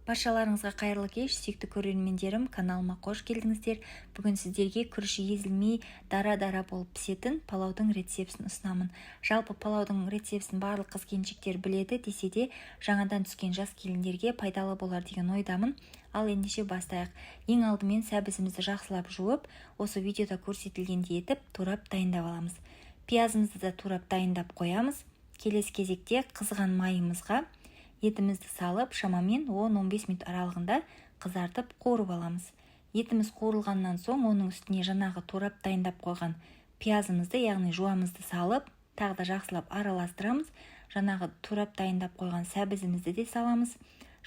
Баршаларыңызға қайырлы кеш, сүйікті көрермендерім, каналыма қош келдіңіздер. Бүгін сіздерге күріші езілмей дара-дара болып пісетін палаудың рецептін ұсынамын. Жалпы палаудың рецептін барлық қыз-келіншектер біледі десе де, жаңадан түскен жас келіндерге пайдалы болар деген ойдамын. Ал ендеше бастайық. Ең алдымен сәбізімізді жақсылап жуып, осы видеода көрсетілгендей етіп турап дайындап аламыз. Пиязымызды да турап дайындап қоямыз. Келесі кезекте қызған майымызға етімізді салып, шамамен 10-15 минут аралығында қызартып қуырып аламыз. Етіміз қуырылғаннан соң оның үстіне жаңағы турап дайындап қойған пиязымызды, яғни жуамызды салып, тағы да жақсылап араластырамыз. Жаңағы турап дайындап қойған сәбізімізді де саламыз.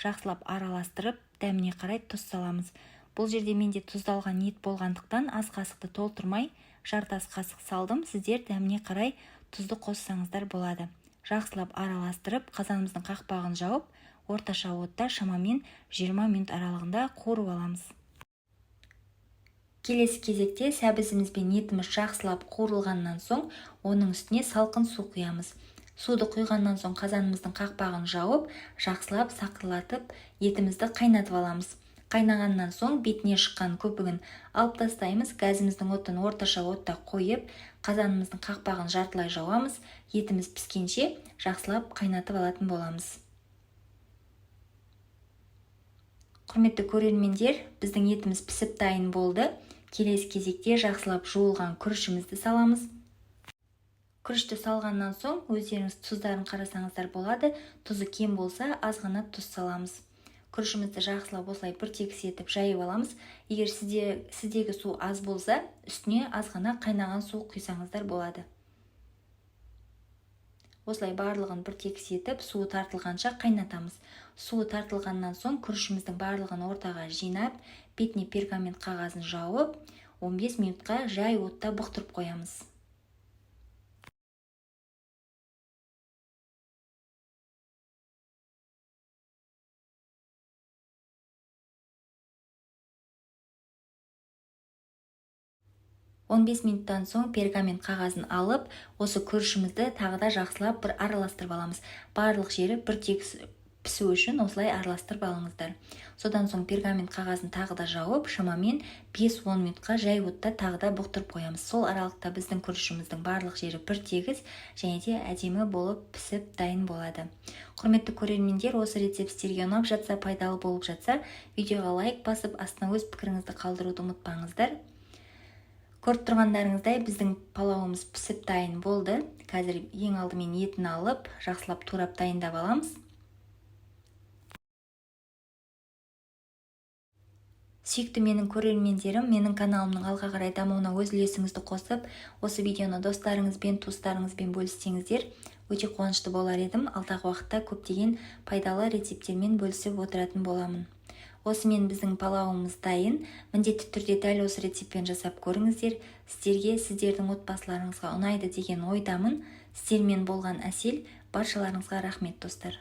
Жақсылап араластырып, дәміне қарай тұз саламыз. Бұл жерде менде тұздалған ет болғандықтан ас қасықты толтырмай, жарты ас қасық салдым. Сіздер дәміне қарай тұзды қоссаңыздар болады. Жақсылап араластырып, қазанымыздың қақпағын жауып, орташа отта шамамен 20 минут аралығында қуырып аламыз. Келесі кезекте сәбізіміз бен етіміз жақсылап қуырылғаннан соң, оның үстіне салқын су құямыз. Суды құйғаннан соң қазанымыздың қақпағын жауып, жақсылап сақырлатып, етімізді қайнатып аламыз. Қайнағаннан соң бетіне шыққан көпігін алып тастаймыз. Газымыздың отын орташа отта қойып, қазанымыздың қақпағын жартылай жауамыз. Етіміз піскенше жақсылап қайнатып алатын боламыз. Құрметті көрермендер, біздің етіміз пісіп дайын болды. Келесі кезекте жақсылап жуылған күрішімізді саламыз. Күрішті салғаннан соң өздеріңіз тұздарын қарасаңыздар болады. Тұзы кем болса, аз ғана тұз саламыз. Күрішімізді жақсылап осылай бір тегіс етіп жайып аламыз. Егер сіздегі су аз болса, үстіне аз ғана қайнаған су құйсаңыздар болады. Осылай барлығын бір тегіс етіп, суы тартылғанша қайнатамыз. Суы тартылғаннан соң күрішіміздің барлығын ортаға жинап, бетіне пергамент қағазын жауып, 15 минутқа жай отта бұқтырып қоямыз. Он 15 минуттан соң пергамент қағазын алып, осы күрішімізді тағы да жақсылап бір араластырып аламыз. Барлық жері бір тегіс пісу үшін осылай араластырып алыңыздар. Содан соң пергамент қағазын тағы да жауып, шамамен 5-10 минутқа жай отта тағы да бұқтырып қоямыз. Сол аралықта біздің күрішіміздің барлық жері бір тегіс және де әдемі болып пісіп дайын болады. Құрметті көрермендер, осы рецепт сіздерге ұнап жатса, пайдалы болып жатса, видеоға лайк басып, астына өз пікіріңізді қалдыруды ұмытпаңыздар. Көріп тұрғандарыңыздай біздің палауымыз пісіп дайын болды. Қазір ең алдымен етін алып, жақсылап турап дайындап аламыз. Сүйікті менің көрермендерім, менің каналымның алға қарай дамуына өз үлесіңізді қосып, осы видеоны достарыңызбен, туыстарыңызбен бөліссеңіздер, өте қуанышты болар едім. Алдағы уақытта көптеген пайдалы рецепттермен бөлісіп отыратын боламын. Осымен біздің палауымыз дайын. Міндетті түрде дәл осы рецептпен жасап көріңіздер. Сіздерге, сіздердің отбасыларыңызға ұнайды деген ойдамын. Сіздермен болған Әсел. Баршаларыңызға рахмет достар.